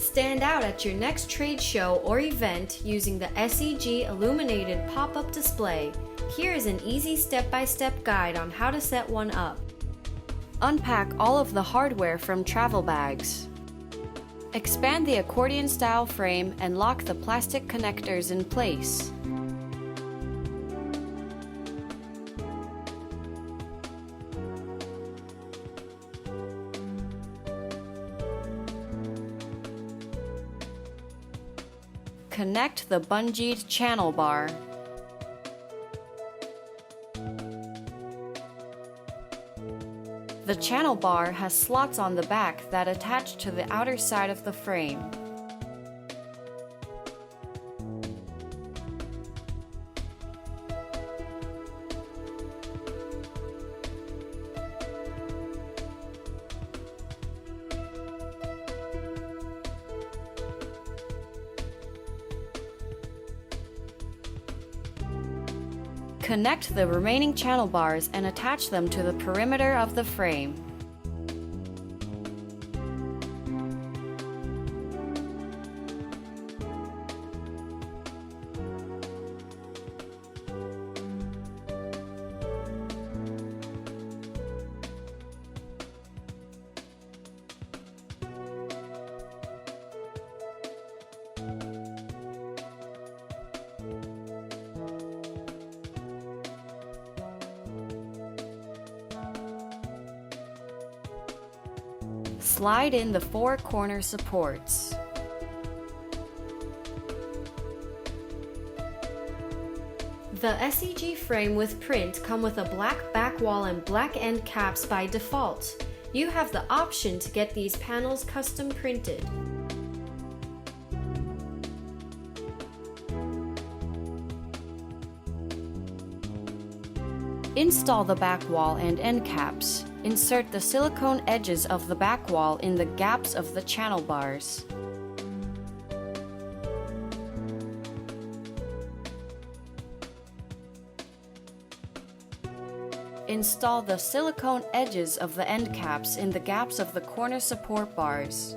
Stand out at your next trade show or event using the SEG Illuminated Pop Up Display. Here is an easy step-by-step guide on how to set one up. Unpack all of the hardware from travel bags. Expand the accordion-style frame and lock the plastic connectors in place. Connect the bungeed channel bar. The channel bar has slots on the back that attach to the outer side of the frame. Connect the remaining channel bars and attach them to the perimeter of the frame. Slide in the 4 corner supports. The SEG frame with print come with a black back wall and black end caps by default. You have the option to get these panels custom printed. Install the back wall and end caps. Insert the silicone edges of the back wall in the gaps of the channel bars. Install the silicone edges of the end caps in the gaps of the corner support bars.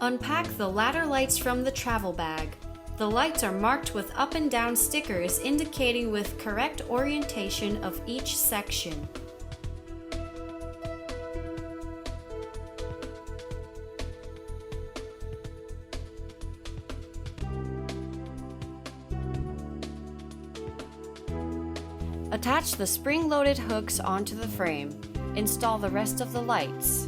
Unpack the ladder lights from the travel bag. The lights are marked with up and down stickers indicating with correct orientation of each section. Attach the spring-loaded hooks onto the frame. Install the rest of the lights.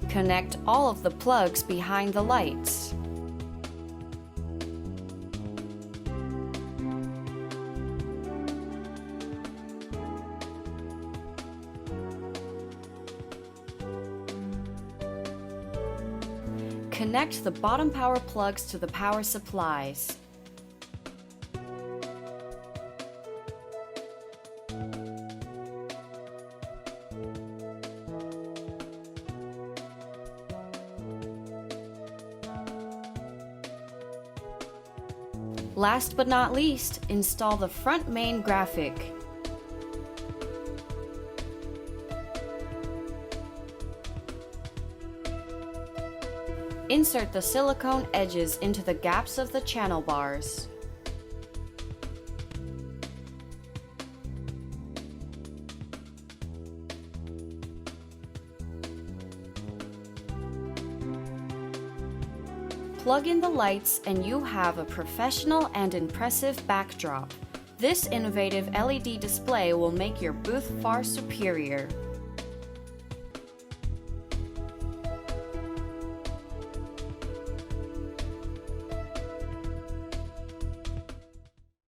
Connect all of the plugs behind the lights. Connect the bottom power plugs to the power supplies. Last but not least, install the front main graphic. Insert the silicone edges into the gaps of the channel bars. Plug in the lights and you have a professional and impressive backdrop. This innovative LED display will make your booth far superior.